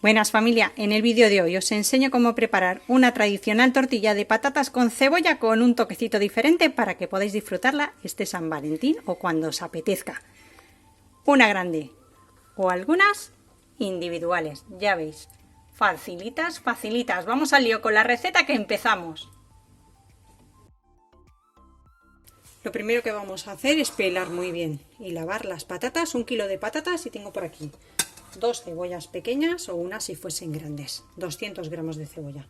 Buenas familia, en el vídeo de hoy os enseño cómo preparar una tradicional tortilla de patatas con cebolla con un toquecito diferente para que podáis disfrutarla este San Valentín o cuando os apetezca. Una grande o algunas individuales, ya veis, facilitas, facilitas. Vamos al lío con la receta que empezamos. Lo primero que vamos a hacer es pelar muy bien y lavar las patatas, 1 kilo de patatas y tengo por aquí 2 cebollas pequeñas o una si fuesen grandes, 200 gramos de cebolla.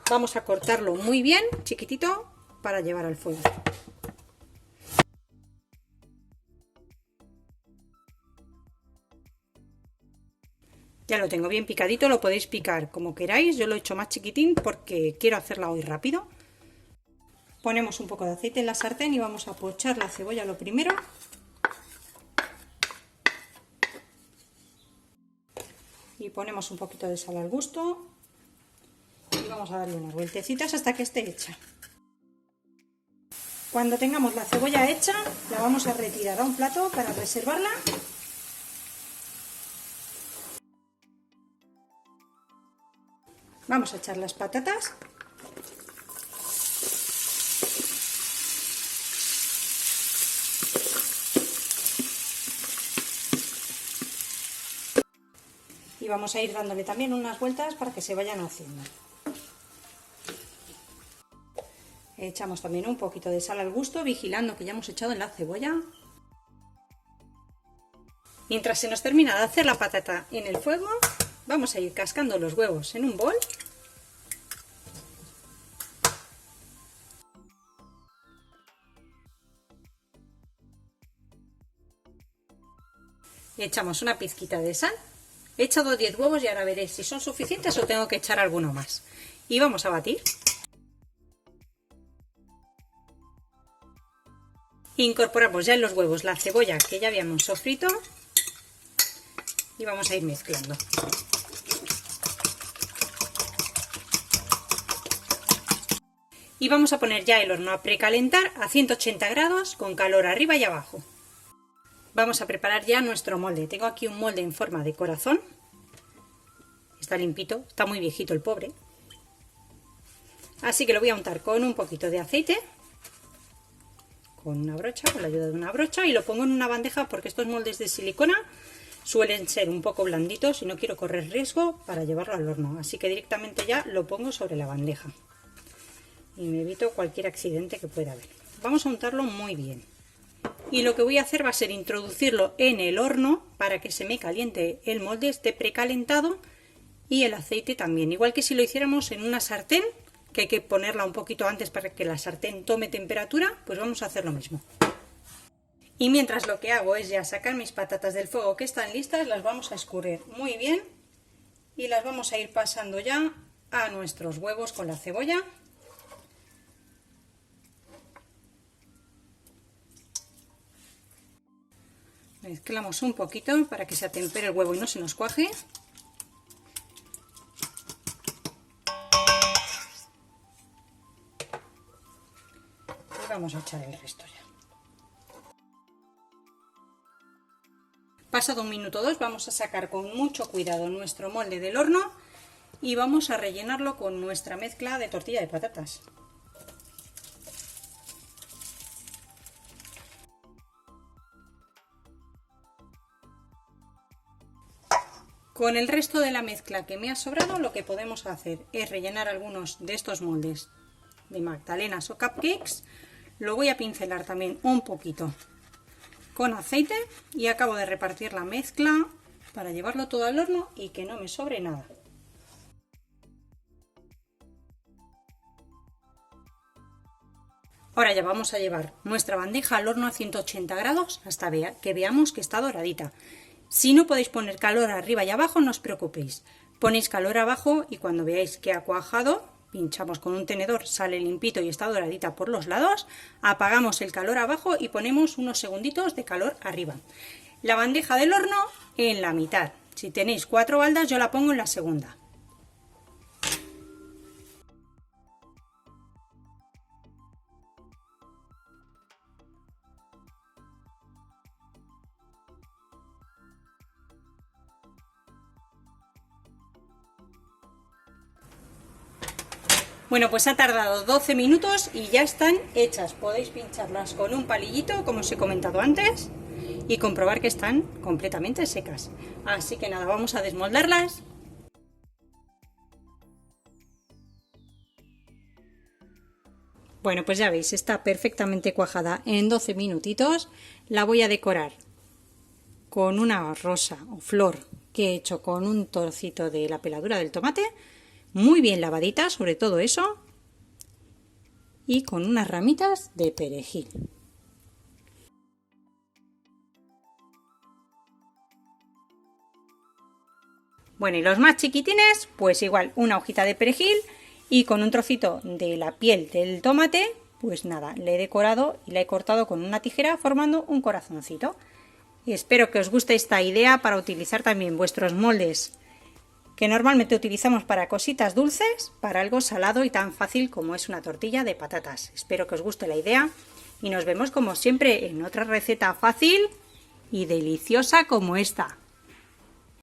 Vamos a cortarlo muy bien, chiquitito, para llevar al fuego. Ya lo tengo bien picadito, lo podéis picar como queráis, yo lo he hecho más chiquitín porque quiero hacerla hoy rápido. Ponemos un poco de aceite en la sartén y vamos a pochar la cebolla lo primero. Y ponemos un poquito de sal al gusto y vamos a darle unas vueltecitas hasta que esté hecha. Cuando tengamos la cebolla hecha, la vamos a retirar a un plato para reservarla. Vamos a echar las patatas. Y vamos a ir dándole también unas vueltas para que se vayan haciendo. Echamos también un poquito de sal al gusto, vigilando que ya hemos echado en la cebolla. Mientras se nos termina de hacer la patata en el fuego, vamos a ir cascando los huevos en un bol. Le echamos una pizquita de sal. He echado 10 huevos y ahora veréis si son suficientes o tengo que echar alguno más. Y vamos a batir. Incorporamos ya en los huevos la cebolla que ya habíamos sofrito y vamos a ir mezclando. Y vamos a poner ya el horno a precalentar a 180 grados con calor arriba y abajo. Vamos a preparar ya nuestro molde. Tengo aquí un molde en forma de corazón. Está limpito, está muy viejito el pobre. Así que lo voy a untar con un poquito de aceite. Con una brocha, con la ayuda de una brocha, y lo pongo en una bandeja porque estos moldes de silicona suelen ser un poco blanditos y no quiero correr riesgo para llevarlo al horno. Así que directamente ya lo pongo sobre la bandeja. Y me evito cualquier accidente que pueda haber. Vamos a untarlo muy bien. Y lo que voy a hacer va a ser introducirlo en el horno para que se me caliente el molde, esté precalentado y el aceite también. Igual que si lo hiciéramos en una sartén, que hay que ponerla un poquito antes para que la sartén tome temperatura, pues vamos a hacer lo mismo. Y mientras lo que hago es ya sacar mis patatas del fuego que están listas, las vamos a escurrir muy bien y las vamos a ir pasando ya a nuestros huevos con la cebolla. Mezclamos un poquito para que se atempere el huevo y no se nos cuaje. Y vamos a echar el resto ya. Pasado 1 minuto o 2 vamos a sacar con mucho cuidado nuestro molde del horno y vamos a rellenarlo con nuestra mezcla de tortilla de patatas. Con el resto de la mezcla que me ha sobrado, lo que podemos hacer es rellenar algunos de estos moldes de magdalenas o cupcakes. Lo voy a pincelar también un poquito con aceite y acabo de repartir la mezcla para llevarlo todo al horno y que no me sobre nada. Ahora ya vamos a llevar nuestra bandeja al horno a 180 grados hasta que veamos que está doradita. Si no podéis poner calor arriba y abajo, no os preocupéis. Ponéis calor abajo y cuando veáis que ha cuajado, pinchamos con un tenedor, sale limpito y está doradita por los lados, apagamos el calor abajo y ponemos unos segunditos de calor arriba. La bandeja del horno en la mitad. Si tenéis 4 baldas, yo la pongo en la segunda. Bueno, pues ha tardado 12 minutos y ya están hechas. Podéis pincharlas con un palillito, como os he comentado antes, y comprobar que están completamente secas. Así que nada, vamos a desmoldarlas. Bueno, pues ya veis, está perfectamente cuajada en 12 minutitos. La voy a decorar con una rosa o flor que he hecho con un trocito de la peladura del tomate, muy bien lavadita, sobre todo eso, y con unas ramitas de perejil. Bueno, y los más chiquitines, pues igual una hojita de perejil y con un trocito de la piel del tomate, pues nada, le he decorado y la he cortado con una tijera formando un corazoncito. Y espero que os guste esta idea para utilizar también vuestros moldes que normalmente utilizamos para cositas dulces, para algo salado y tan fácil como es una tortilla de patatas. Espero que os guste la idea y nos vemos como siempre en otra receta fácil y deliciosa como esta.